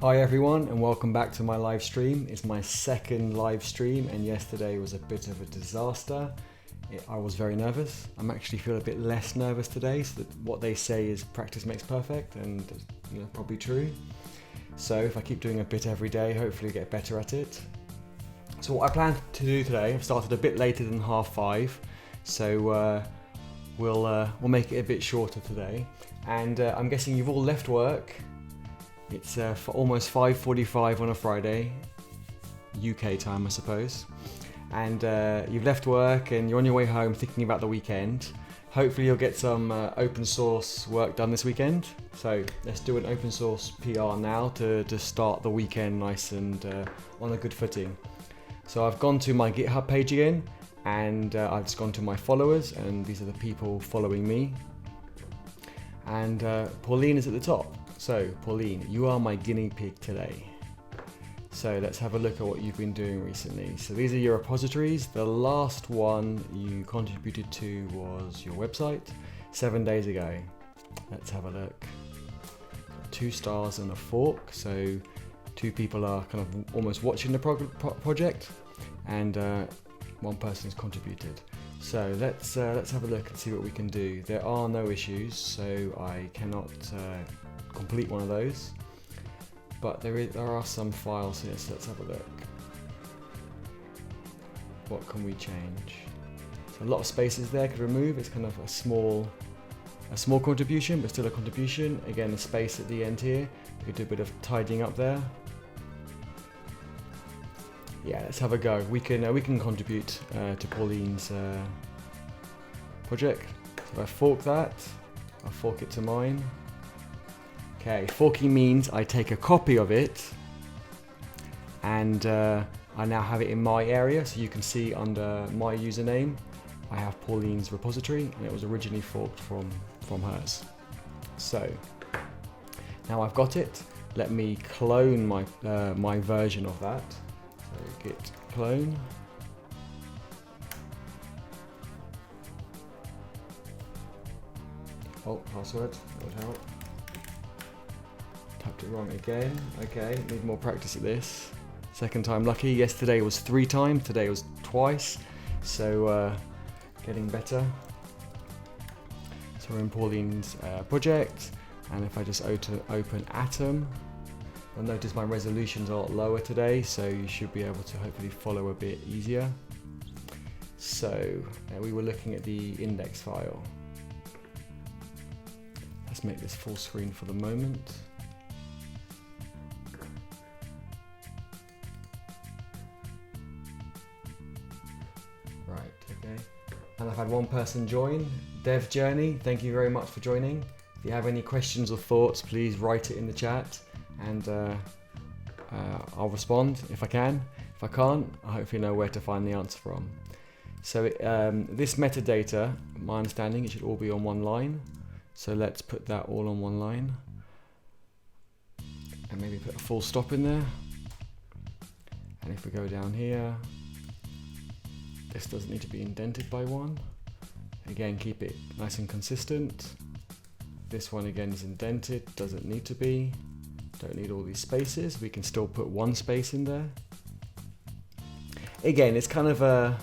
Hi everyone and welcome back to my live stream. It's my second live stream and yesterday was a bit of a disaster. I was very nervous. I'm actually feel a bit less nervous today, so that what they say is practice makes perfect, and probably true. So if I keep doing a bit every day, hopefully get better at it. So what I plan to do today, I've started a bit later than 5:30, so we'll make it a bit shorter today. And I'm guessing you've all left work. It's for almost 5:45 on a Friday, UK time I suppose. And you've left work and you're on your way home thinking about the weekend. Hopefully you'll get some open source work done this weekend. So let's do an open source PR now to start the weekend nice and on a good footing. So I've gone to my GitHub page again, and I've just gone to my followers, and these are the people following me. And Pauline is at the top. So Pauline, you are my guinea pig today. So let's have a look at what you've been doing recently. So these are your repositories. The last one you contributed to was your website 7 days ago. Let's have a look. 2 stars and a fork. So 2 people are kind of almost watching the project, and 1 person has contributed. So let's have a look and see what we can do. There are no issues, so I cannot complete one of those, but there are some files here, so let's have a look. What can we change? So a lot of spaces there could remove. It's kind of a small contribution, but still a contribution. Again, a space at the end here. We could do a bit of tidying up there. Yeah, let's have a go. We can contribute to Pauline's project. So if I fork that, I'll fork it to mine. Okay, forking means I take a copy of it and I now have it in my area, so you can see under my username I have Pauline's repository, and it was originally forked from hers. So now I've got it, let me clone my version of that. So git clone. Oh, password, that would help. Tapped it wrong again. Okay, need more practice at this. Second time lucky. Yesterday was 3 times, today was twice. So getting better. So we're in Pauline's project, and if I just open Atom, you'll notice my resolution's a lot lower today, so you should be able to hopefully follow a bit easier. So we were looking at the index file. Let's make this full screen for the moment. Right, okay. And I've had 1 person join. Dev Journey, thank you very much for joining. If you have any questions or thoughts, please write it in the chat, and I'll respond if I can. If I can't, I hopefully know where to find the answer from. So this metadata, my understanding, it should all be on one line. So let's put that all on one line, and maybe put a full stop in there. And if we go down here, this doesn't need to be indented by 1. Again, keep it nice and consistent. This one again is indented, doesn't need to be. Don't need all these spaces. We can still put 1 space in there. Again, it's kind of a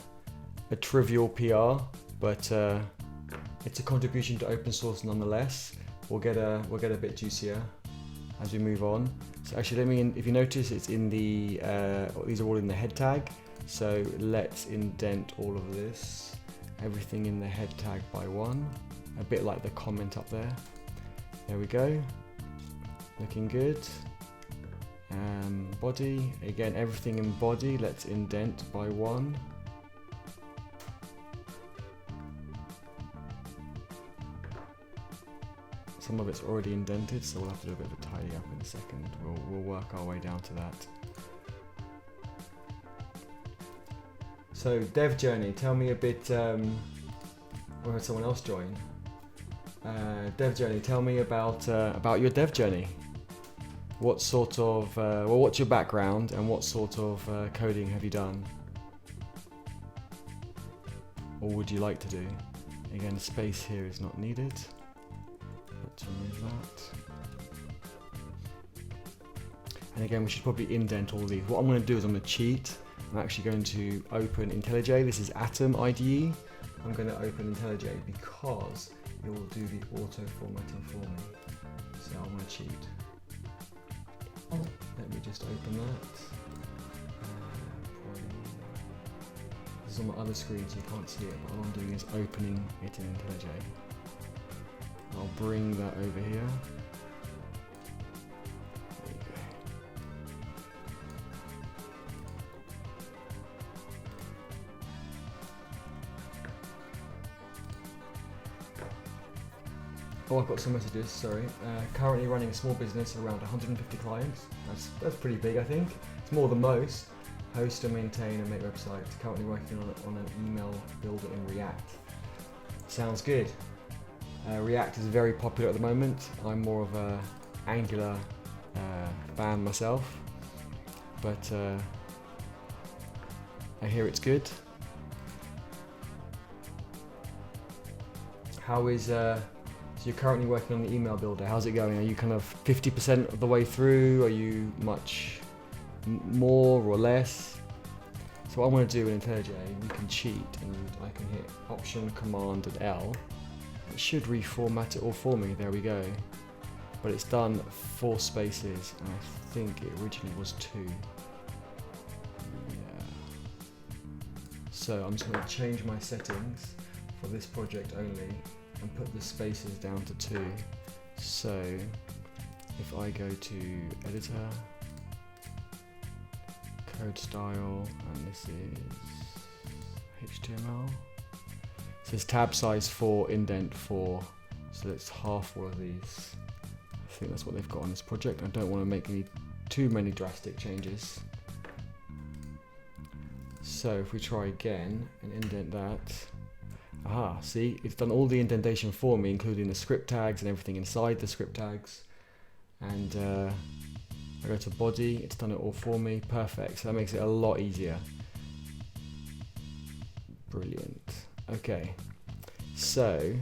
trivial PR, but it's a contribution to open source nonetheless. We'll get a bit juicier as we move on. So actually, if you notice, it's in the these are all in the head tag. So let's indent all of this, everything in the head tag by 1, a bit like the comment up there. There we go, looking good. Body, again, everything in body, let's indent by 1. Some of it's already indented, so we'll have to do a bit of a tidy up in a second. We'll work our way down to that. So Dev Journey, tell me a bit, or had someone else join? Dev Journey, tell me about your dev journey. What sort of, what's your background and what sort of coding have you done? Or would you like to do? Again, space here is not needed. Let's remove that. And again, we should probably indent all these. What I'm going to do is I'm going to cheat. I'm actually going to open IntelliJ. This is Atom IDE. I'm going to open IntelliJ because it will do the auto formatting for me. So I'm going to cheat. Let me just open that. This is on my other screen, so you can't see it, but all I'm doing is opening it in IntelliJ. I'll bring that over here. There you go. Oh, I've got some messages, sorry. Currently running a small business, around 150 clients. That's pretty big, I think. It's more than most. Host and maintain and make websites. Currently working on an email builder in React. Sounds good. React is very popular at the moment. I'm more of a Angular fan myself, but I hear it's good. How is so you're currently working on the email builder. How's it going? Are you kind of 50% of the way through? Are you much more or less? So what I'm going to do in IntelliJ, you can cheat and I can hit Option, Command and L. It should reformat it all for me, there we go. But it's done 4 spaces and I think it originally was 2. Yeah. So I'm just going to change my settings for this project only and put the spaces down to 2. So if I go to Editor, Code Style, and this is HTML. It says tab size 4, indent 4, so it's half all of these. I think that's what they've got on this project. I don't want to make too many drastic changes. So if we try again and indent that, aha, see, it's done all the indentation for me, including the script tags and everything inside the script tags. And I go to body, it's done it all for me, perfect. So that makes it a lot easier. Brilliant. Okay, so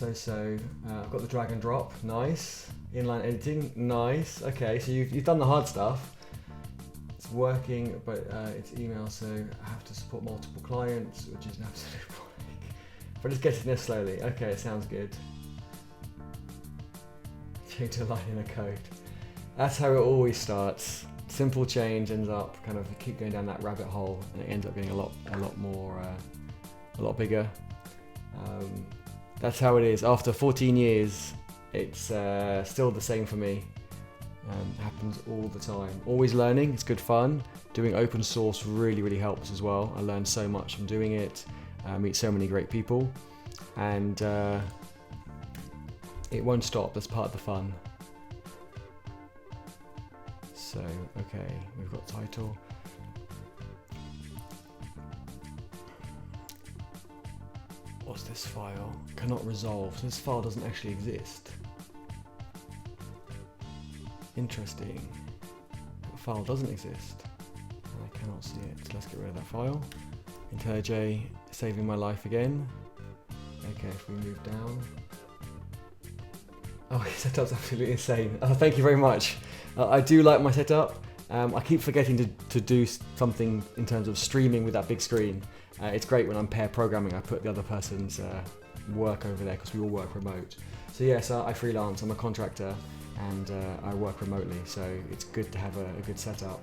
I've got the drag and drop, nice. Inline editing, nice. Okay, so you've done the hard stuff. It's working, but it's email, so I have to support multiple clients, which is an absolute bottleneck. But it's getting there slowly. Okay, it sounds good. Change a line in a code. That's how it always starts. Simple change ends up kind of keep going down that rabbit hole, and it ends up being a lot more, a lot bigger. That's how it is. After 14 years, it's still the same for me. Happens all the time. Always learning. It's good fun. Doing open source really helps as well. I learn so much from doing it. I meet so many great people, and it won't stop. That's part of the fun. So, okay, we've got title. What's this file? Cannot resolve. So this file doesn't actually exist. Interesting. The file doesn't exist. I cannot see it. So let's get rid of that file. IntelliJ saving my life again. Okay, if we move down. Oh, your setup's absolutely insane. Oh, thank you very much. I do like my setup. I keep forgetting to do something in terms of streaming with that big screen. It's great when I'm pair programming. I put the other person's work over there because we all work remote. So yes, I freelance. I'm a contractor and I work remotely. So it's good to have a good setup.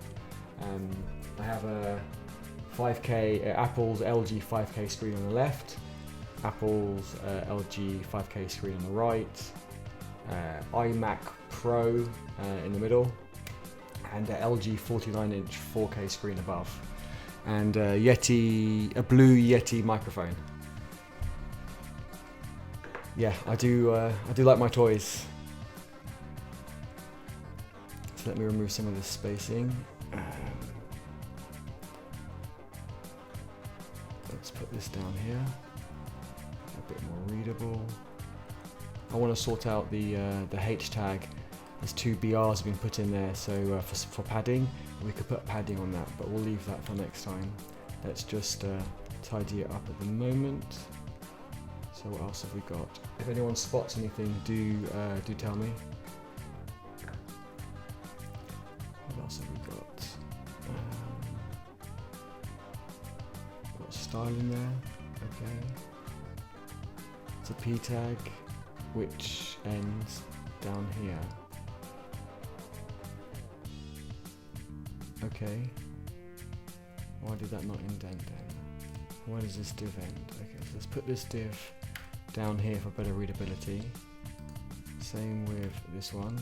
I have a 5K Apple's LG 5K screen on the left, Apple's LG 5K screen on the right. iMac Pro in the middle, and LG 49-inch 4K screen above, and a blue Yeti microphone. Yeah, I do like my toys. So let me remove some of this spacing. Let's put this down here, a bit more readable. I want to sort out the H tag. There's 2 BRs have been put in there, so for padding, we could put padding on that, but we'll leave that for next time. Let's just tidy it up at the moment. So what else have we got? If anyone spots anything, do tell me. else have we got? Got style in there. Okay. It's a p tag, which ends down here. Okay. Why did that not indent then? Why does this div end? Okay, so let's put this div down here for better readability. Same with this one.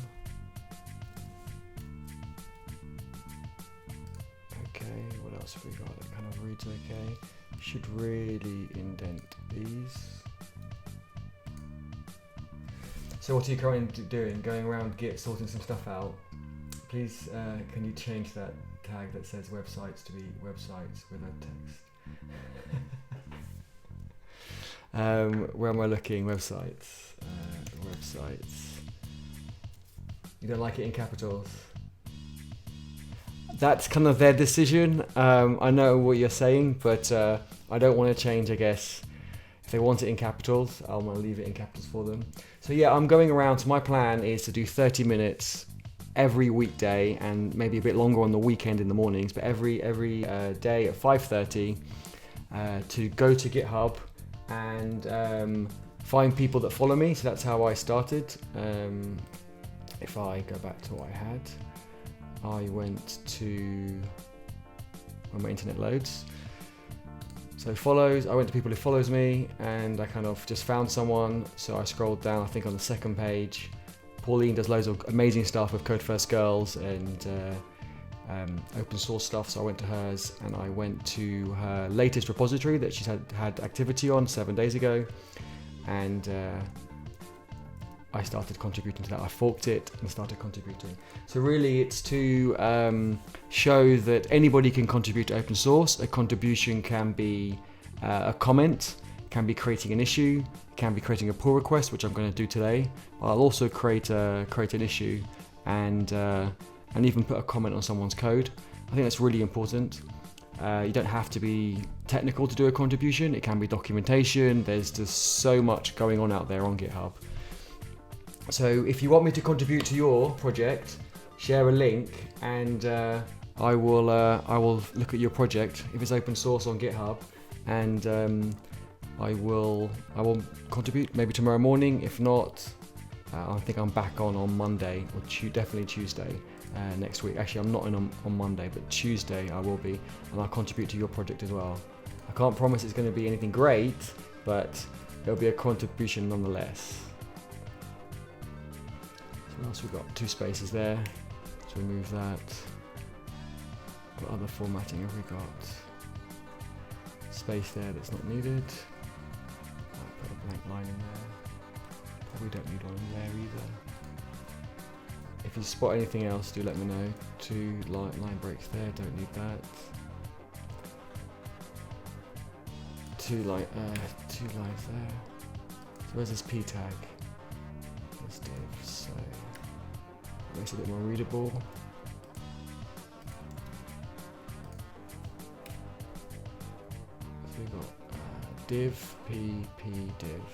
Okay, what else have we got? It kind of reads okay. Should really indent these. So what are you currently doing? Going around Git, sorting some stuff out. Please, can you change that tag that says websites to be websites with a text? Where am I looking? Websites. Websites. You don't like it in capitals? That's kind of their decision. I know what you're saying, but I don't want to change, I guess. If they want it in capitals, I'm going to leave it in capitals for them. So yeah, I'm going around. So my plan is to do 30 minutes every weekday and maybe a bit longer on the weekend in the mornings, but every day at 5:30 to go to GitHub and find people that follow me. So that's how I started. If I go back to what I had, I went to when my internet loads. So follows, I went to people who follows me and I kind of just found someone. So I scrolled down, I think on the second page, Pauline does loads of amazing stuff with Code First Girls and open source stuff. So I went to hers and I went to her latest repository that she's had activity on 7 days ago. And I started contributing to that. I forked it and started contributing. So really it's to show that anybody can contribute to open source. A contribution can be a comment, can be creating an issue, can be creating a pull request, which I'm going to do today. I'll also create an issue and even put a comment on someone's code. I think that's really important. You don't have to be technical to do a contribution. It can be documentation. There's just so much going on out there on GitHub. So if you want me to contribute to your project, share a link and I will look at your project if it's open source on GitHub, and I will contribute maybe tomorrow morning. If not, I think I'm back on Monday or definitely Tuesday next week. Actually, I'm not on Monday, but Tuesday I will be, and I'll contribute to your project as well. I can't promise it's going to be anything great, but it'll be a contribution nonetheless. What else we've got? 2 spaces there, so remove that. What other formatting have we got? Space there that's not needed. I'll put a blank line in there. Probably don't need one in there either. If you spot anything else, do let me know. 2 line breaks there, don't need that. 2 lines there. So where's this p tag? This div, so makes it a bit more readable. So we've got div pp div.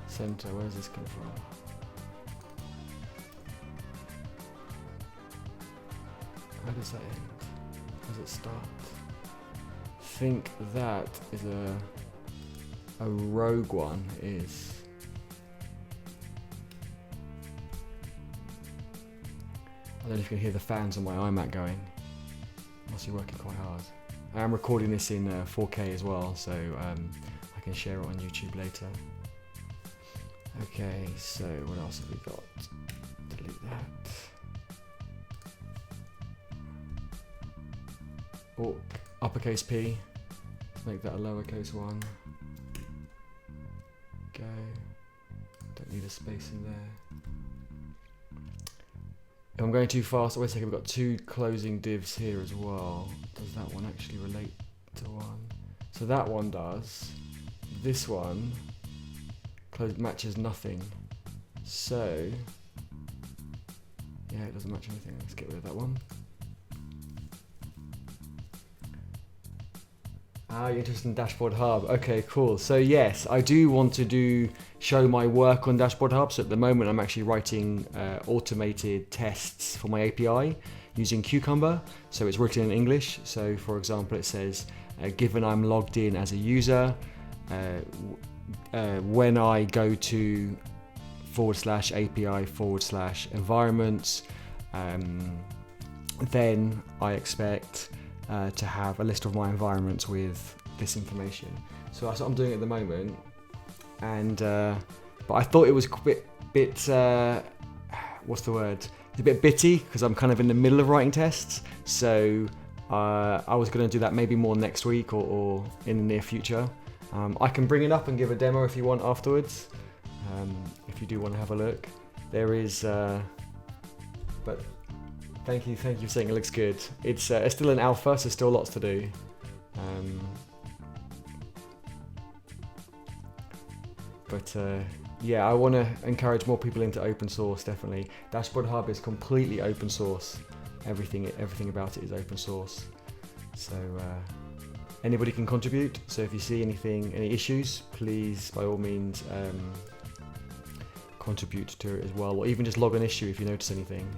Center, where does this come from? How does that end? How does it start? I think that is a rogue one is. I don't know if you can hear the fans on my iMac going. Must be working quite hard. I am recording this in 4K as well, so I can share it on YouTube later. Okay, so what else have we got? Delete that. Oh, uppercase P. Let's make that a lowercase one. Go. Don't need a space in there. If I'm going too fast, wait a second, we've got 2 closing divs here as well. Does that one actually relate to one? So that one does. This one matches nothing. So, yeah, it doesn't match anything. Let's get rid of that one. Ah, you're interested in Dashboard Hub. Okay, cool. So yes, I do want to show my work on Dashboard Hub. So at the moment, I'm actually writing automated tests for my API using Cucumber. So it's written in English. So for example, it says, given I'm logged in as a user, when I go to /API/environments, then I expect to have a list of my environments with this information. So that's what I'm doing at the moment. And but I thought it was a bit what's the word? It's a bit bitty because I'm kind of in the middle of writing tests. So I was going to do that maybe more next week or in the near future. I can bring it up and give a demo if you want afterwards. If you do want to have a look, there is. But thank you for saying it looks good. It's still an alpha, so still lots to do. Yeah, I want to encourage more people into open source. Definitely, Dashboard Hub is completely open source. Everything about it is open source. So anybody can contribute. So if you see any issues, please by all means contribute to it as well, or even just log an issue if you notice anything.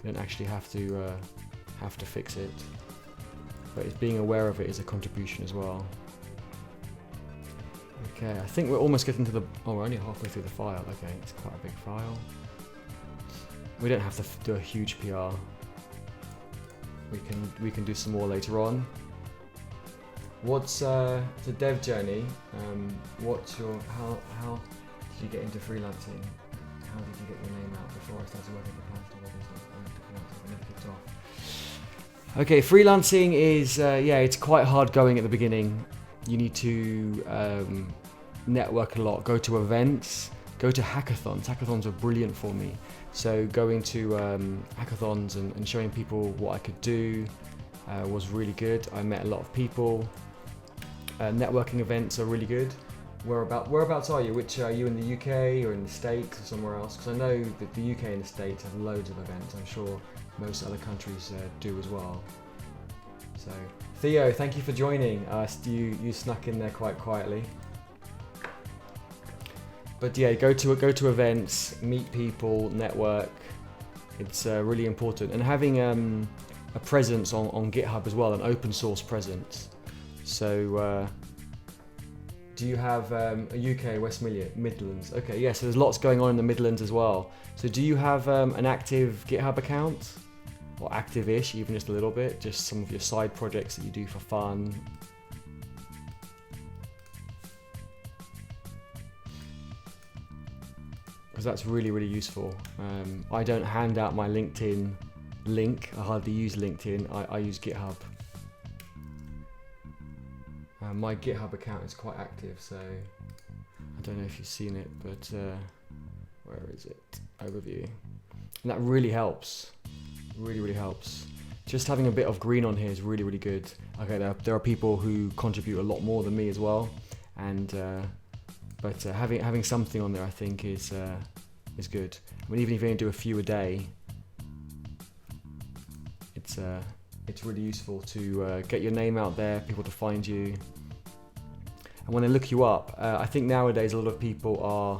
You don't actually have to fix it, but it's being aware of it is a contribution as well. Okay, I think we're almost getting to the. Oh, we're only halfway through the file. Okay, it's quite a big file. We don't have to do a huge PR. We can do some more later on. What's the dev journey? What's your how did you get into freelancing? How did you get your name out before I started working for Plans to Work? Okay, freelancing is it's quite hard going at the beginning. You need to network a lot, go to events, go to hackathons. Hackathons were brilliant for me. So going to hackathons and showing people what I could do was really good. I met a lot of people. Networking events are really good. Whereabouts are you? Which are you in the UK or in the States or somewhere else? Because I know that the UK and the States have loads of events. I'm sure most other countries do as well. So Theo, thank you for joining. You snuck in there quite quietly. But yeah, go to events, meet people, network. It's really important, and having a presence on GitHub as well, an open source presence. So do you have a UK West Midlands? Okay, yeah, so there's lots going on in the Midlands as well. So do you have an active GitHub account? Or active-ish, even just a little bit, just some of your side projects that you do for fun. Because that's really, really useful. I don't hand out my LinkedIn link. I hardly use LinkedIn. I use GitHub. My GitHub account is quite active, so I don't know if you've seen it, but where is it? Overview. And that really helps. Really, really helps. Just having a bit of green on here is really, really good. Okay, there are people who contribute a lot more than me as well, and but having something on there, I think, is good. I mean, even if you only do a few a day, it's really useful to get your name out there, people to find you, and when they look you up, I think nowadays a lot of people are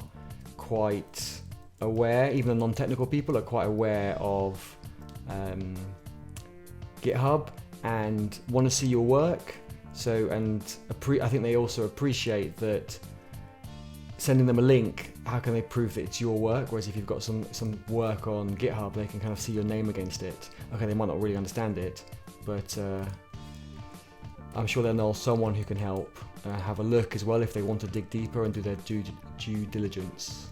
quite aware, even the non-technical people are quite aware of GitHub and want to see your work. So, I think they also appreciate that sending them a link, how can they prove that it's your work? Whereas if you've got some work on GitHub, they can kind of see your name against it. Okay, they might not really understand it, but I'm sure they'll know someone who can help have a look as well if they want to dig deeper and do their due diligence.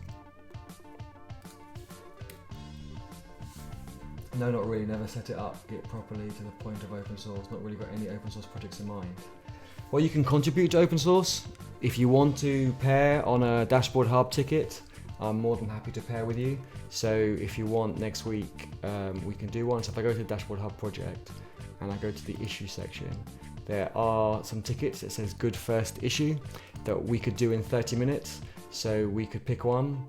No, not really. Never set it up Git properly to the point of open source. Not really got any open source projects in mind. Well, you can contribute to open source. If you want to pair on a Dashboard Hub ticket, I'm more than happy to pair with you. So if you want next week, we can do one. So if I go to the Dashboard Hub project and I go to the issue section, there are some tickets that says good first issue that we could do in 30 minutes. So we could pick one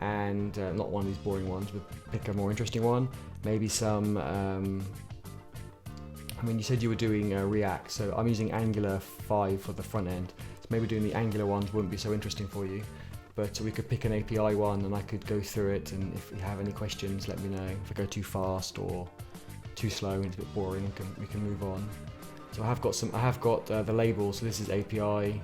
and not one of these boring ones, but pick a more interesting one. Maybe some, I mean, you said you were doing React, so I'm using Angular 5 for the front end. So maybe doing the Angular ones wouldn't be so interesting for you. But we could pick an API one and I could go through it, and if you have any questions, let me know. If I go too fast or too slow and it's a bit boring, we can move on. So I have got the label, so this is API,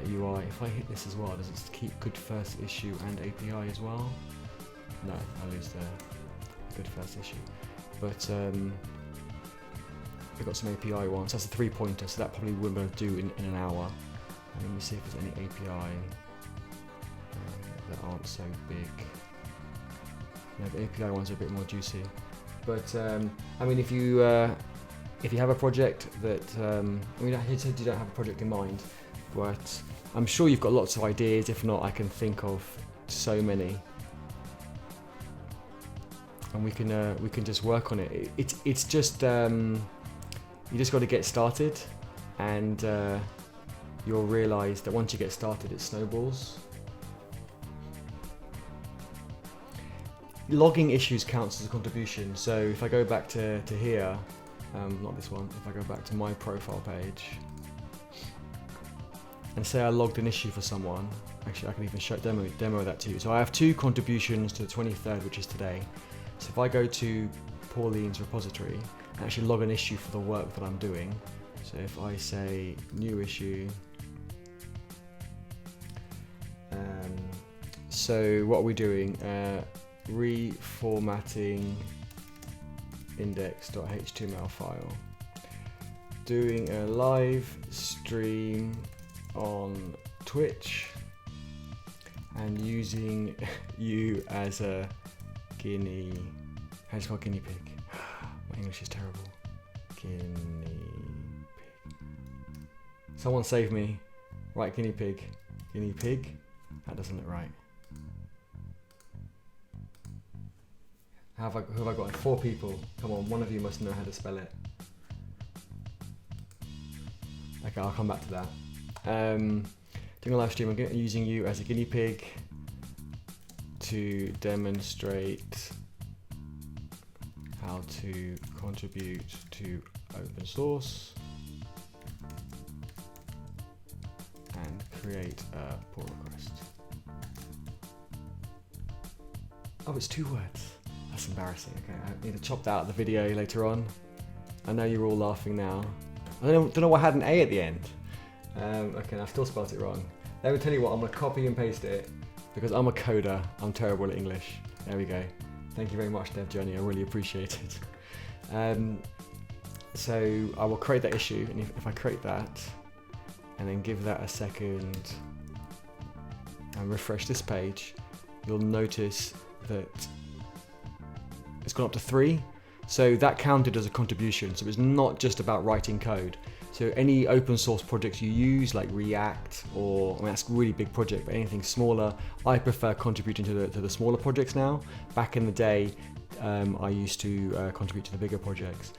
UI. If I hit this as well, does it keep good first issue and API as well? No, I lose the good first issue. But we've got some API ones. That's a 3-pointer, so that probably wouldn't be able to do in an hour. And let me see if there's any API that aren't so big. No, the API ones are a bit more juicy. But I mean, if you have a project that, I mean, you said you don't have a project in mind, but I'm sure you've got lots of ideas. If not, I can think of so many, and we can just work on it. It's just you just got to get started, and you'll realise that once you get started, it snowballs. Logging issues counts as a contribution. So if I go back to here, not this one, if I go back to my profile page and say I logged an issue for someone, actually I can even demo that to you. So I have 2 contributions to the 23rd, which is today. So if I go to Pauline's repository and actually log an issue for the work that I'm doing, so if I say new issue, so what are we doing? Reformatting index.html file, doing a live stream on Twitch, and using you as a guinea. How do you spell guinea pig? My English is terrible. Guinea pig. Someone save me. Right, guinea pig. Guinea pig? That doesn't look right. Who have I got? 4 people. Come on, one of you must know how to spell it. Okay, I'll come back to that. Doing a live stream, I'm using you as a guinea pig to demonstrate how to contribute to open source and create a pull request. Oh, it's 2 words. That's embarrassing. Okay, I need to chop that out of the video later on. I know you're all laughing now. I don't know why I had an A at the end. Okay, I've still spelled it wrong. Let me tell you what, I'm gonna copy and paste it because I'm a coder. I'm terrible at English. There we go. Thank you very much, Dev Journey. I really appreciate it. So I will create that issue, and if I create that and then give that a second and refresh this page, you'll notice that it's gone up to 3. So that counted as a contribution. So it's not just about writing code. So any open source projects you use, like React, or, I mean, that's a really big project, but anything smaller, I prefer contributing to the smaller projects now. Back in the day, I used to contribute to the bigger projects.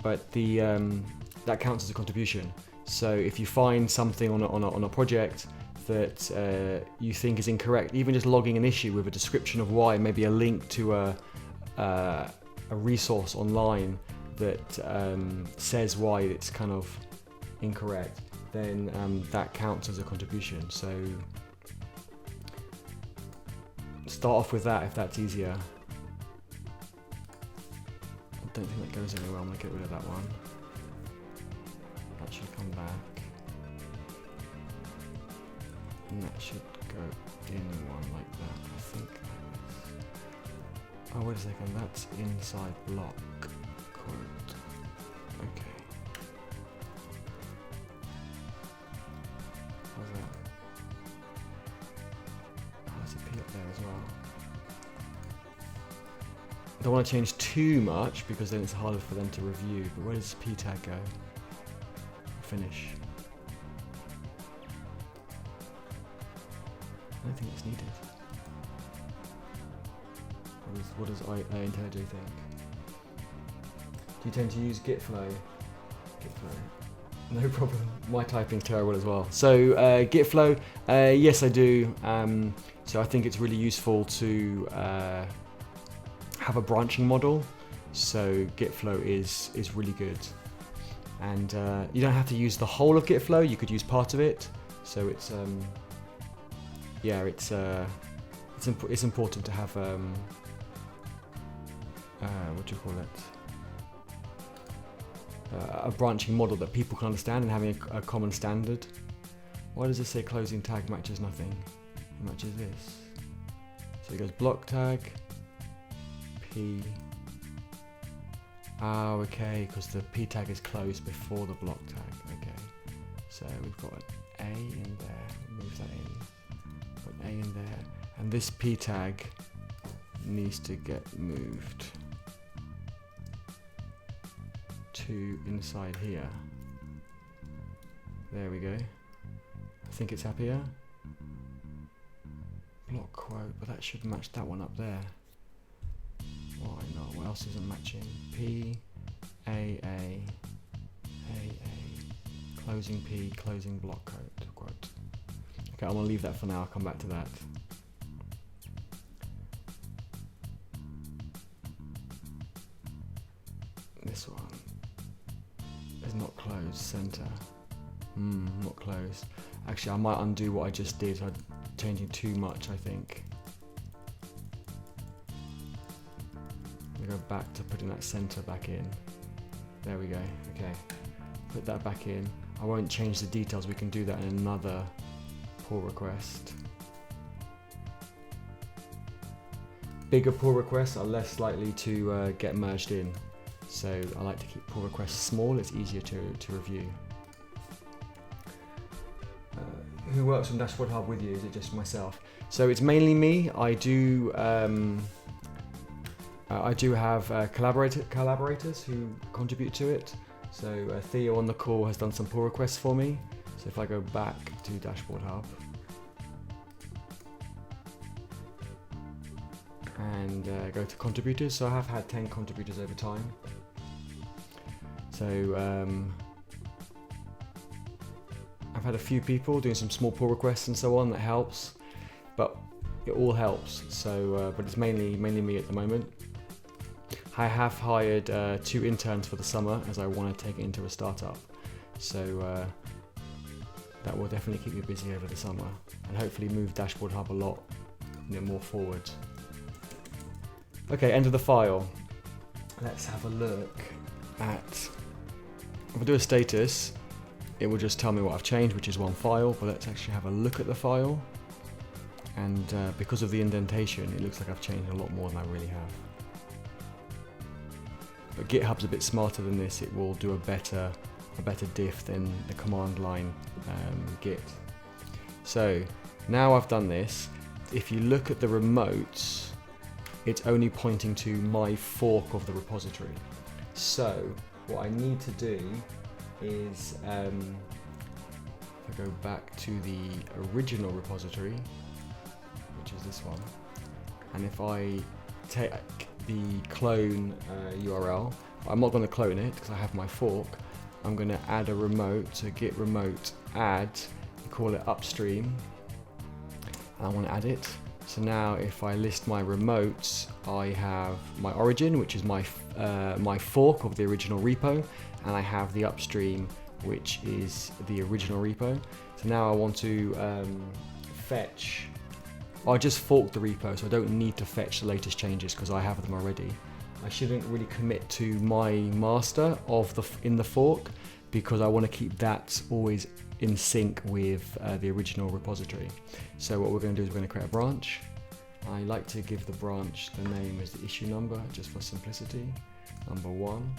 But that counts as a contribution. So if you find something on a project that you think is incorrect, even just logging an issue with a description of why, maybe a link to a resource online that says why it's kind of incorrect, then that counts as a contribution. So start off with that if that's easier. I don't think that goes anywhere. I'm going to get rid of that one. That should come back. And that should go in one like that, I think. Oh, wait a second, that's inside block quote. Okay. How's that? Oh, there's a P up there as well. I don't want to change too much because then it's harder for them to review, but where does P tag go? Finish. I don't think it's needed. What does IntelliJ think? Do you tend to use Gitflow? No problem. My typing's terrible as well. So Gitflow, yes I do. So I think it's really useful to have a branching model. So Gitflow is really good. And you don't have to use the whole of Git flow, you could use part of it. So it's yeah, it's important to have what do you call it? A branching model that people can understand and having a common standard. Why does it say closing tag matches nothing? It matches this. So it goes block tag, P. Oh, okay, because the P tag is closed before the block tag. Okay, so we've got an A in there. Move that in. Got an A in there, and this P tag needs to get moved to inside here. There we go. I think it's happier. Block quote, but that should match that one up there. Why not? What else isn't matching? P, A, closing P, closing block quote. Okay, I'm gonna leave that for now. I'll come back to that. This one is not closed, center. Not closed. Actually, I might undo what I just did. I'm changing too much, I think. I'm gonna go back to putting that center back in. There we go. Okay, put that back in. I won't change the details. We can do that in another pull request. Bigger pull requests are less likely to get merged in. So I like to keep pull requests small. It's easier to review. Who works on Dashboard Hub with you? Is it just myself? So it's mainly me. I do have collaborators who contribute to it. So Theo on the call has done some pull requests for me. So if I go back to Dashboard Hub and go to contributors, so I have had 10 contributors over time. So I've had a few people doing some small pull requests and so on. That helps, but it all helps. So, but it's mainly me at the moment. I have hired 2 interns for the summer as I want to take it into a startup. So that will definitely keep me busy over the summer and hopefully move Dashboard Hub a lot more forward. Okay, end of the file. Let's have a look at. If I do a status, it will just tell me what I've changed, which is one file, but let's actually have a look at the file. And because of the indentation, it looks like I've changed a lot more than I really have. But GitHub's a bit smarter than this. It will do a better diff than the command line Git. So now I've done this. If you look at the remotes, it's only pointing to my fork of the repository. So what I need to do is, if I go back to the original repository, which is this one, and if I take the clone URL, I'm not going to clone it because I have my fork. I'm going to add a remote, so git remote add, call it upstream, and I want to add it. So now if I list my remotes, I have my origin, which is my fork of the original repo, and I have the upstream, which is the original repo. So now I want to fetch. I just forked the repo, so I don't need to fetch the latest changes because I have them already. I shouldn't really commit to my master of in the fork because I want to keep that always in sync with the original repository. So what we're going to do is we're going to create a branch. I like to give the branch the name as the issue number, just for simplicity, number 1.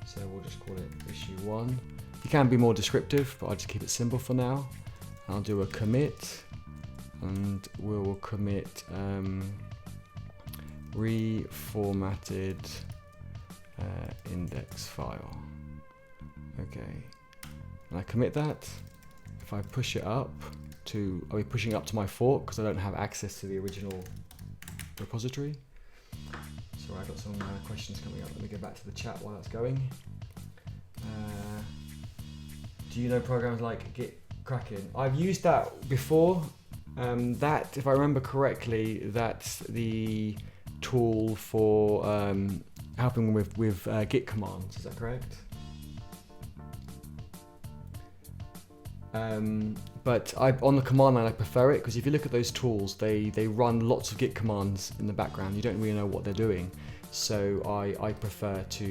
So we'll just call it issue 1. You can be more descriptive, but I'll just keep it simple for now. I'll do a commit, and we'll commit reformatted index file. Okay, and I commit that. If I push it up to, I'll be pushing it up to my fork because I don't have access to the original repository. So I've got some questions coming up. Let me go back to the chat while that's going. Do you know programs like Git Kraken? I've used that before. That, if I remember correctly, that's the tool for helping with Git commands. Is that correct? But on the command line I prefer it, because if you look at those tools, they run lots of Git commands in the background. You don't really know what they're doing. So I prefer to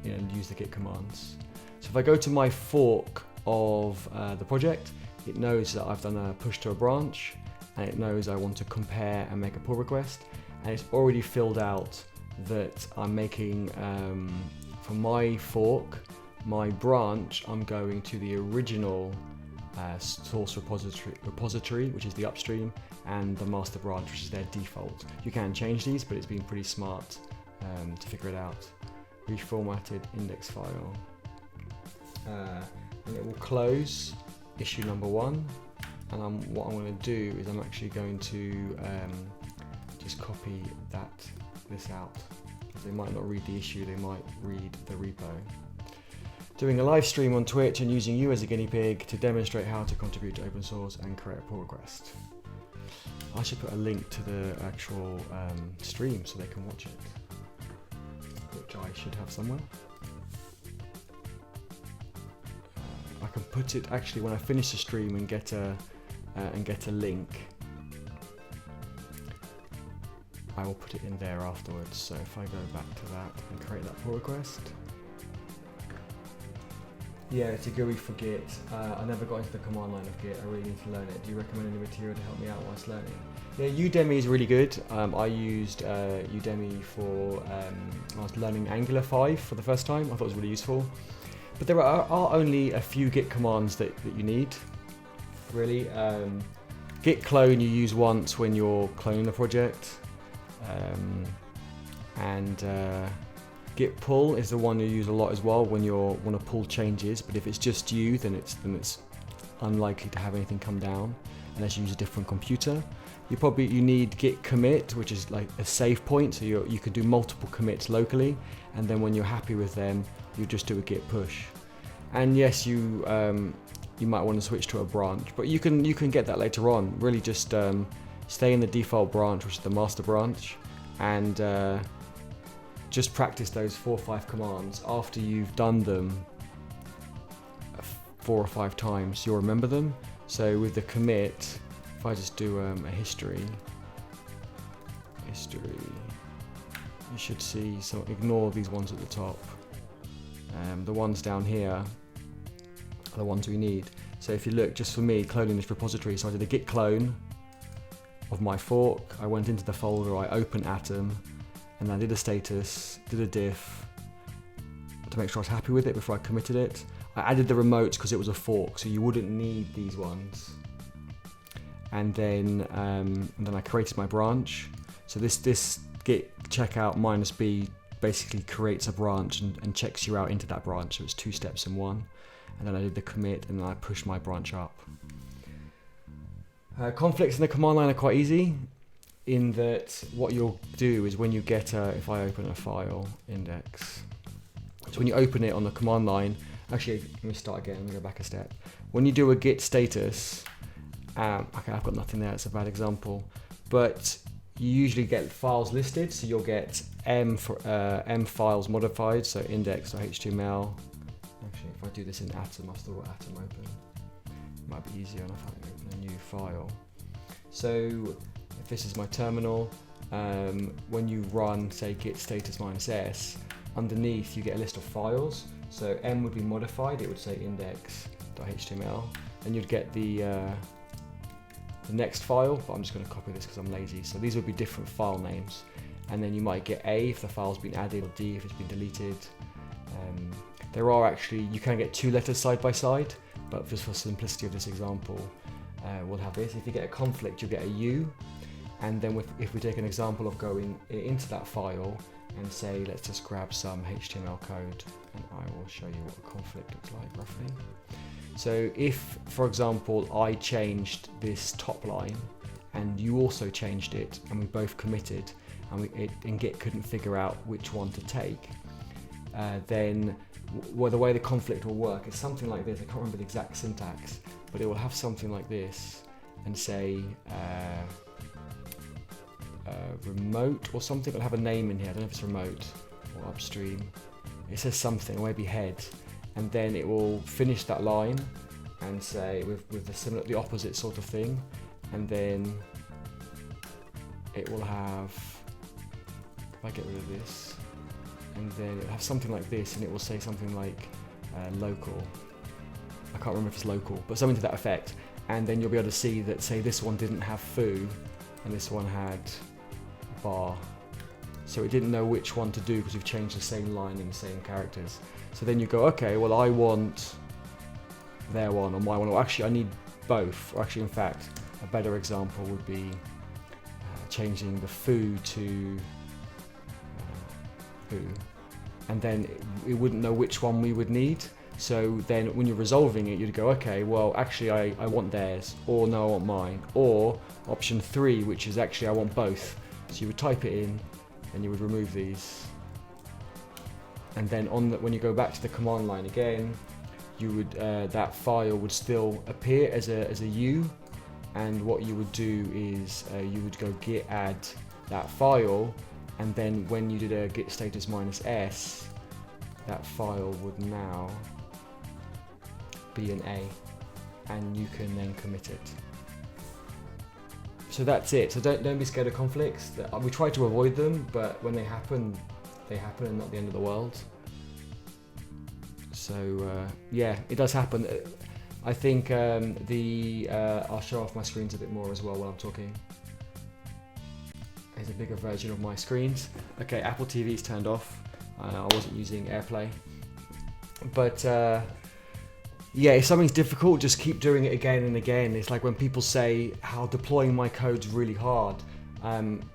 use the Git commands. So if I go to my fork of the project, it knows that I've done a push to a branch, and it knows I want to compare and make a pull request, and it's already filled out that I'm making, for my fork, my branch, I'm going to the original source repository, which is the upstream, and the master branch, which is their default. You can change these, but it's been pretty smart to figure it out. Reformatted index file. And it will close issue number 1. And what I'm going to do is I'm actually going to just copy this out. They might not read the issue, they might read the repo. Doing a live stream on Twitch and using you as a guinea pig to demonstrate how to contribute to open source and create a pull request. I should put a link to the actual stream so they can watch it, which I should have somewhere. I can put it actually when I finish the stream and get a link. I will put it in there afterwards. So if I go back to that and create that pull request. Yeah, it's a GUI for Git. I never got into the command line of Git. I really need to learn it. Do you recommend any material to help me out whilst learning? Yeah, Udemy is really good. I used Udemy for when I was learning Angular 5 for the first time. I thought it was really useful. But there are only a few Git commands that you need, really. Git clone you use once when you're cloning a project. Git pull is the one you use a lot as well when you want to pull changes, but if it's just you, then it's unlikely to have anything come down unless you use a different computer. You need git commit, which is like a save point, so you can do multiple commits locally, and then when you're happy with them, you just do a git push. And yes, you might want to switch to a branch, but you can get that later on. Really, just stay in the default branch, which is the master branch, and just practice those 4 or 5 commands. After you've done them 4 or 5 times, you'll remember them. So with the commit, if I just do a history, you should see, so ignore these ones at the top. The ones down here are the ones we need. So if you look, just for me, cloning this repository, so I did a git clone of my fork, I went into the folder, I opened Atom, and I did a status, did a diff to make sure I was happy with it before I committed it. I added the remotes because it was a fork, so you wouldn't need these ones. And then I created my branch. So this git checkout -b basically creates a branch and checks you out into that branch. So it's 2 steps in one. And then I did the commit, and then I pushed my branch up. Conflicts in the command line are quite easy, in that what you'll do is when you get if I open a file index, so when you open it on the command line, actually let me start again, let me go back a step. When you do a git status, okay, I've got nothing there, it's a bad example, but you usually get files listed, so you'll get m files modified, so index.html. Actually, if I do this in Atom, I've still got Atom open. It might be easier if I open a new file. So if this is my terminal, when you run, say, git status -s, underneath you get a list of files. So m would be modified, it would say index.html, and you'd get the next file, but I'm just going to copy this because I'm lazy. So these would be different file names, and then you might get A if the file's been added, or D if it's been deleted. There are actually, you can get 2 letters side by side, but just for simplicity of this example, we'll have this. If you get a conflict, you'll get a U. And then if we take an example of going into that file and say, let's just grab some HTML code, and I will show you what a conflict looks like roughly. So if, for example, I changed this top line and you also changed it, and we both committed, and Git couldn't figure out which one to take, then the way the conflict will work is something like this. I can't remember the exact syntax, but it will have something like this and say remote or something. It'll have a name in here. I don't know if it's remote or upstream. It says something, or maybe head, and then it will finish that line, and say with the opposite sort of thing, and then it will have, if I get rid of this, and then it'll have something like this, and it will say something like local. I can't remember if it's local, but something to that effect. And then you'll be able to see that, say, this one didn't have foo, and this one had bar. So it didn't know which one to do because we've changed the same line and the same characters. So then you go, okay, well, I want their one or my one, or actually I need both. Or actually, in fact, a better example would be changing the foo to foo, and then it wouldn't know which one we would need. So then when you're resolving it, you'd go, okay, well, actually I want theirs, or no, I want mine, or option 3, which is actually I want both. So you would type it in, and you would remove these. And then when you go back to the command line again, you would that file would still appear as a U, and what you would do is you would go git add that file, and then when you did a git status -s, that file would now be an A, and you can then commit it. So that's it. So don't be scared of conflicts. We try to avoid them, but when they happen and not the end of the world. So yeah, it does happen. I think I'll show off my screens a bit more as well while I'm talking. Here's a bigger version of my screens. Okay, Apple TV's turned off. I wasn't using AirPlay, but yeah, if something's difficult, just keep doing it again and again. It's like when people say how deploying my code's really hard.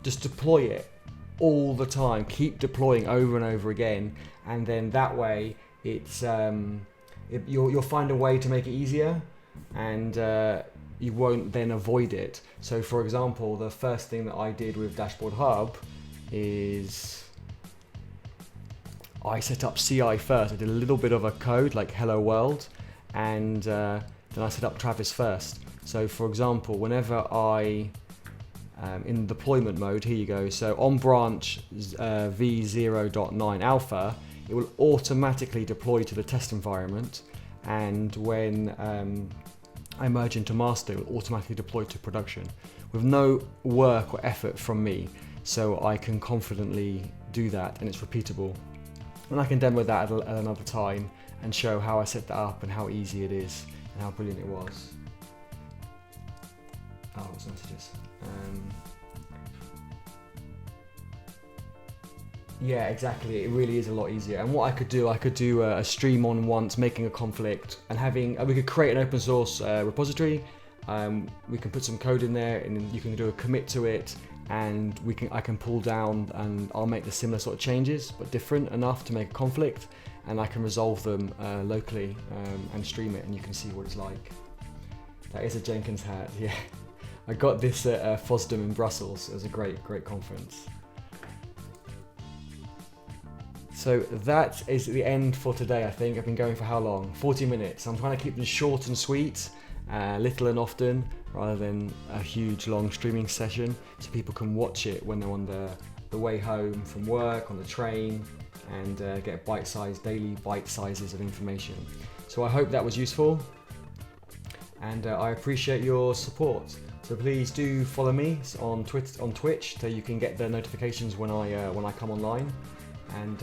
Just deploy it all the time. Keep deploying over and over again, and then that way it's you'll find a way to make it easier, and you won't then avoid it. So for example, the first thing that I did with Dashboard Hub is I set up CI first. I did a little bit of a code like hello world, and then I set up Travis first. So for example, whenever I in deployment mode, here you go, so on branch v0.9 alpha, it will automatically deploy to the test environment, and when I merge into master, it will automatically deploy to production with no work or effort from me. So I can confidently do that, and it's repeatable. And I can demo that at another time and show how I set that up and how easy it is and how brilliant it was. Oh, what's messages? Yeah, exactly. It really is a lot easier. And what I could do a stream on once, making a conflict, and we could create an open source repository. We can put some code in there, and you can do a commit to it, and I can pull down, and I'll make the similar sort of changes, but different enough to make a conflict, and I can resolve them locally and stream it, and you can see what it's like. That is a Jenkins hat, yeah. I got this at FOSDEM in Brussels. It was a great conference. So that is the end for today, I think. I've been going for how long? 40 minutes. I'm trying to keep them short and sweet, little and often, rather than a huge long streaming session, so people can watch it when they're on the way home from work, on the train, and get daily bite sizes of information. So I hope that was useful, and I appreciate your support. So please do follow me on Twitch, so you can get the notifications when I come online, and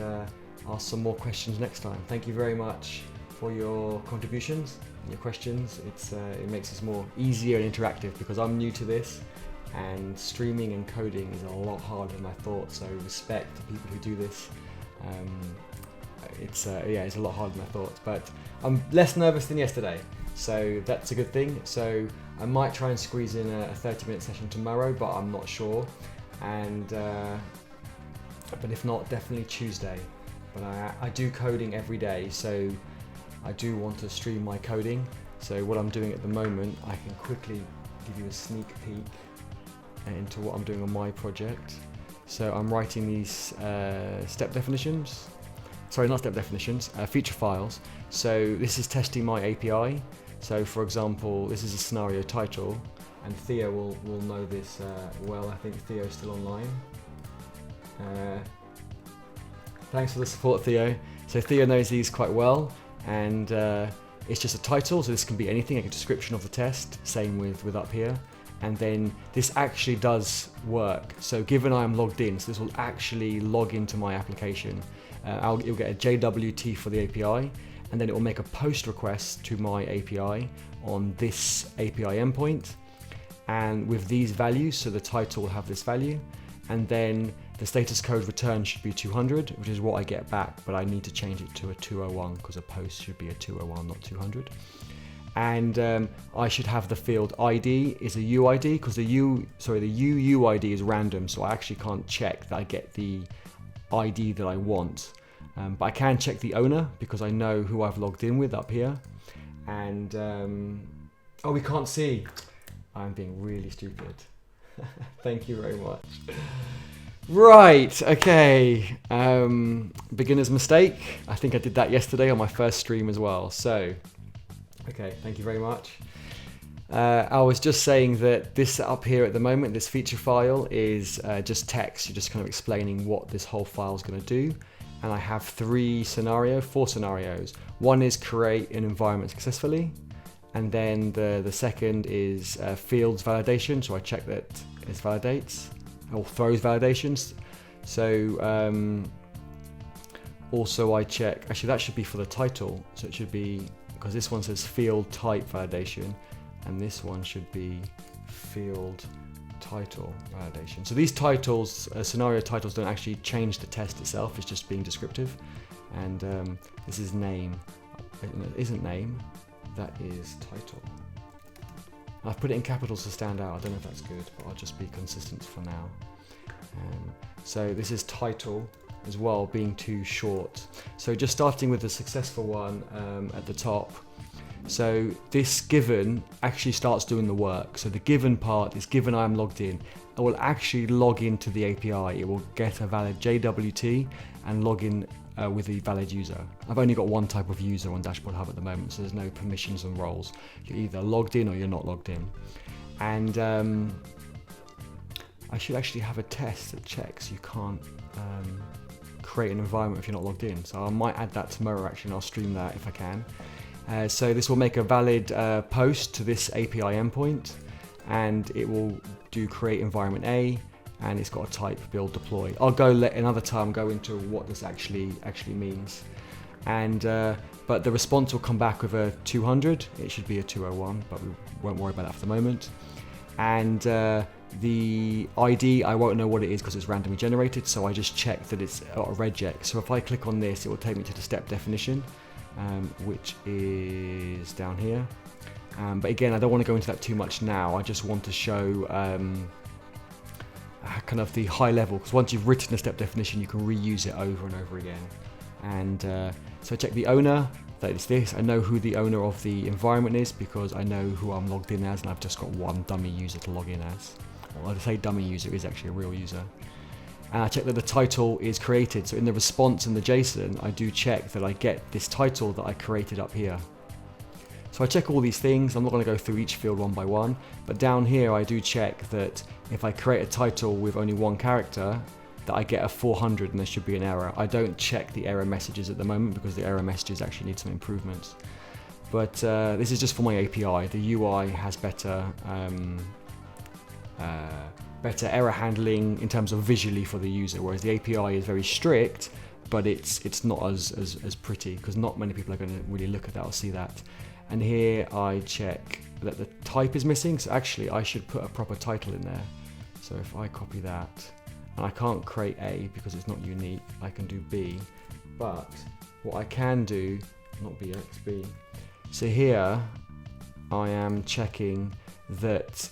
ask some more questions next time. Thank you very much for your contributions and your questions. It makes us more easier and interactive, because I'm new to this, and streaming and coding is a lot harder than I thought. So respect to people who do this. It's a lot harder than I thought, but I'm less nervous than yesterday, so that's a good thing. So I might try and squeeze in a 30-minute session tomorrow, but I'm not sure. And but if not, definitely Tuesday. But I do coding every day, so I do want to stream my coding. So what I'm doing at the moment, I can quickly give you a sneak peek into what I'm doing on my project. So I'm writing these feature files. So this is testing my API. So for example, this is a scenario title, and Theo will know this well. I think Theo's still online. Thanks for the support, Theo. So Theo knows these quite well, and it's just a title, so this can be anything, like a description of the test, same with up here. And then this actually does work. So given I'm logged in, so this will actually log into my application. You'll get a JWT for the API, and then it will make a post request to my API on this API endpoint. And with these values, so the title will have this value, and then the status code return should be 200, which is what I get back, but I need to change it to a 201 because a post should be a 201, not 200. And I should have the field ID is a UID because the UUID is random, so I actually can't check that I get the ID that I want. But I can check the owner because I know who I've logged in with up here. And oh, we can't see. I'm being really stupid. Thank you very much. Right, okay. Beginner's mistake. I think I did that yesterday on my first stream as well. So, okay, thank you very much. I was just saying that this up here at the moment, this feature file is just text. You're just kind of explaining what this whole file is going to do. And I have four scenarios. One is create an environment successfully. And then the second is fields validation. So I check that it validates or throws validations. So also I check, actually that should be for the title. So it should be, because this one says field type validation, and this one should be field title validation. So these titles, scenario titles, don't actually change the test itself, it's just being descriptive. And this is name, it isn't name, that is title. I've put it in capitals to stand out, I don't know if that's good, but I'll just be consistent for now. So this is title as well, being too short. So just starting with the successful one at the top. So this given actually starts doing the work. So the given part is given I'm logged in. I will actually log into the API. It will get a valid JWT and log in with a valid user. I've only got one type of user on Dashboard Hub at the moment, so there's no permissions and roles. You're either logged in or you're not logged in. And I should actually have a test that checks you can't create an environment if you're not logged in. So I might add that tomorrow actually, and I'll stream that if I can. So this will make a valid post to this API endpoint, and it will do create environment A, and it's got a type build deploy. I'll go another time go into what this actually means. And but the response will come back with a 200. It should be a 201, but we won't worry about that for the moment. And the ID, I won't know what it is because it's randomly generated, so I just check that it's a regex. So if I click on this, it will take me to the step definition, which is down here. But again, I don't want to go into that too much now. I just want to show kind of the high level, because once you've written a step definition, you can reuse it over and over again. And so I check the owner, that is this. I know who the owner of the environment is because I know who I'm logged in as, and I've just got one dummy user to log in as. Well, I say dummy user, is actually a real user. And I check that the title is created. So in the response in the JSON, I do check that I get this title that I created up here. So I check all these things. I'm not going to go through each field one by one, but down here I do check that if I create a title with only one character, that I get a 400 and there should be an error. I don't check the error messages at the moment because the error messages actually need some improvements. But this is just for my API. The UI has better error handling in terms of visually for the user, whereas the API is very strict, but it's not as pretty because not many people are going to really look at that or see that. And here I check that the type is missing, so actually I should put a proper title in there. So if I copy that, and I can't create A because it's not unique, I can do B, but what I can do, not BX, B. So here I am checking that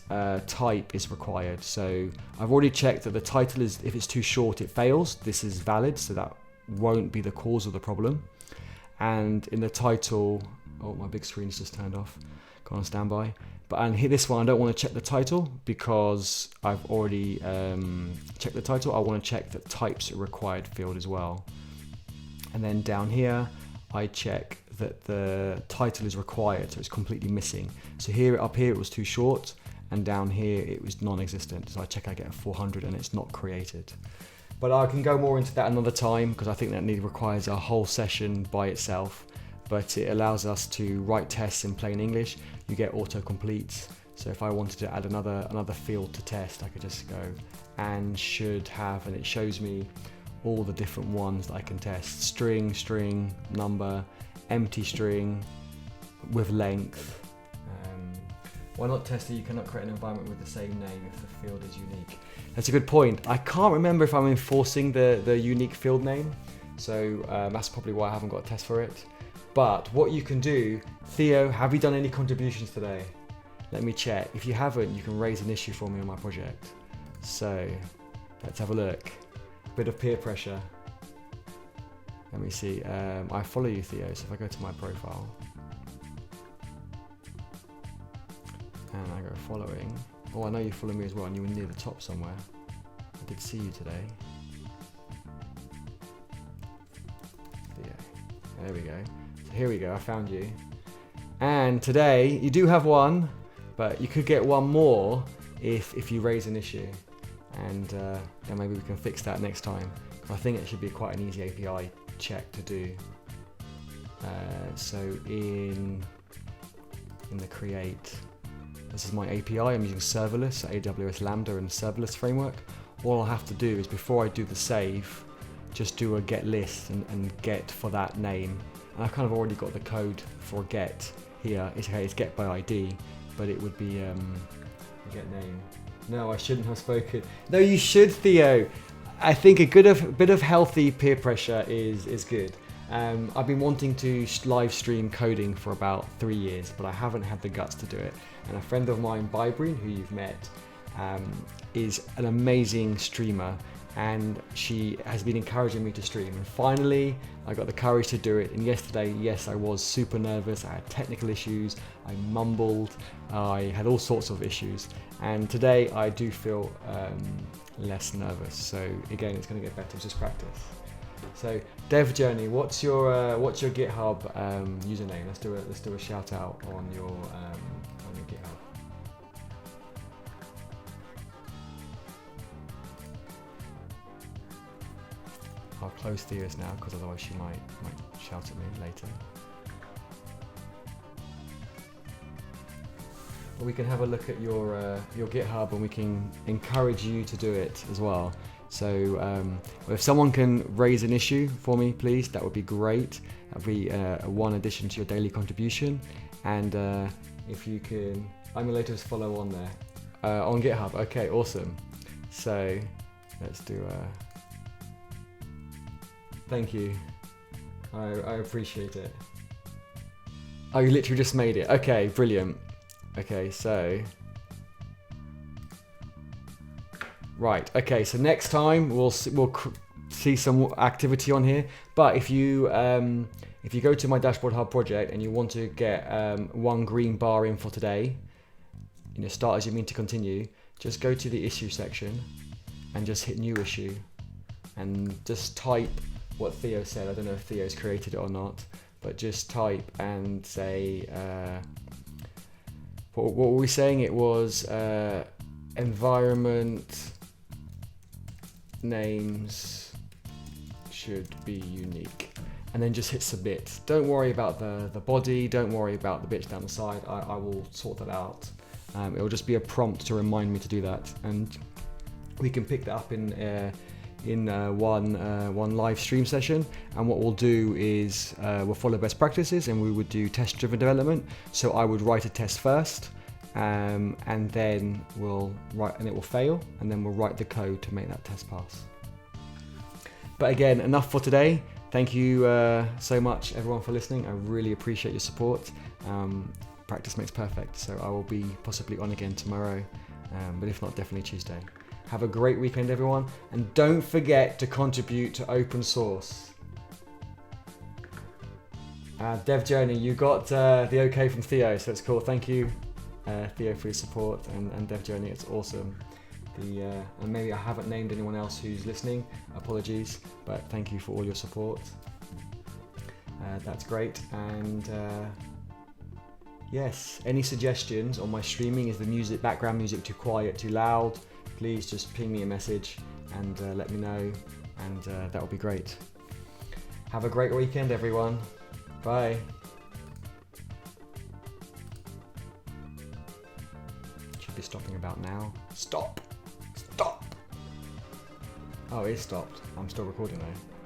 type is required. So I've already checked that the title is, if it's too short, it fails. This is valid, so that won't be the cause of the problem. And in the title, oh, my big screen's just turned off, gone on standby. But and here, this one, I don't want to check the title because I've already checked the title. I want to check that type's a required field as well. And then down here, I check that the title is required, so it's completely missing. So here, up here, it was too short, and down here, it was non-existent. So I check I get a 400 and it's not created. But I can go more into that another time because I think that requires a whole session by itself. but it allows us to write tests in plain English. You get autocompletes. So if I wanted to add another field to test, I could just go and should have, and it shows me all the different ones that I can test. String, string, number, empty string, with length. Why not test that you cannot create an environment with the same name if the field is unique? That's a good point. I can't remember if I'm enforcing the unique field name, so that's probably why I haven't got a test for it. But what you can do, Theo, have you done any contributions today? Let me check. If you haven't, you can raise an issue for me on my project. So let's have a look. Bit of peer pressure. Let me see. I follow you, Theo, so if I go to my profile and I go following. Oh, I know you follow me as well, and you were near the top somewhere. I did see you today. Theo. There we go. So here we go, I found you. And today, you do have one, but you could get one more if you raise an issue. And then maybe we can fix that next time. I think it should be quite an easy API check to do. So in the create, this is my API. I'm using serverless, AWS Lambda and serverless framework. All I have to do is, before I do the save, just do a get list and get for that name. And I've kind of already got the code for get here. It's get by ID, but it would be get name. No, I shouldn't have spoken. No, you should, Theo. I think a bit of healthy peer pressure is good. I've been wanting to live stream coding for about 3 years, but I haven't had the guts to do it. And a friend of mine, Bybreen, who you've met, is an amazing streamer, and she has been encouraging me to stream. And finally, I got the courage to do it. And yesterday, yes, I was super nervous. I had technical issues. I mumbled. I had all sorts of issues. And today, I do feel less nervous. So again, it's going to get better. It's just practice. So Dev Journey, what's your GitHub username? Let's do a shout out on your GitHub. I'll close Thea's now because otherwise she might shout at me later. But we can have a look at your GitHub, and we can encourage you to do it as well. So if someone can raise an issue for me, please, that would be great. That would be one addition to your daily contribution. And if you can, I'm your latest follow on there on GitHub. Okay, awesome. So let's do thank you. I appreciate it. Oh, you literally just made it. Okay, brilliant. Okay, so right. Okay, so next time we'll see some activity on here. But if you go to my Dashboard Hub project and you want to get one green bar in for today, start as you mean to continue, just go to the issue section and just hit new issue and just type what Theo said. I don't know if Theo's created it or not, but just type and say, what were we saying? It was environment names should be unique, and then just hit submit. Don't worry about the body, don't worry about the bits down the side. I will sort that out. It will just be a prompt to remind me to do that, and we can pick that up in one live stream session. And what we'll do is we'll follow best practices, and we would do test-driven development. So I would write a test first, and then we'll write, and it will fail, and then we'll write the code to make that test pass. But again, enough for today. Thank you so much, everyone, for listening. I really appreciate your support. Practice makes perfect, so I will be possibly on again tomorrow, but if not, definitely Tuesday. Have a great weekend, everyone, and don't forget to contribute to open source. Dev Journey, you got the okay from Theo, so it's cool. Thank you, Theo, for your support, and Dev Journey, it's awesome. And maybe I haven't named anyone else who's listening, apologies, but thank you for all your support. That's great. And yes, any suggestions on my streaming? Is the background music too quiet, too loud? Please just ping me a message and let me know, and that would be great. Have a great weekend, everyone. Bye. be stopping about now. Stop! Stop! Oh, it stopped. I'm still recording though.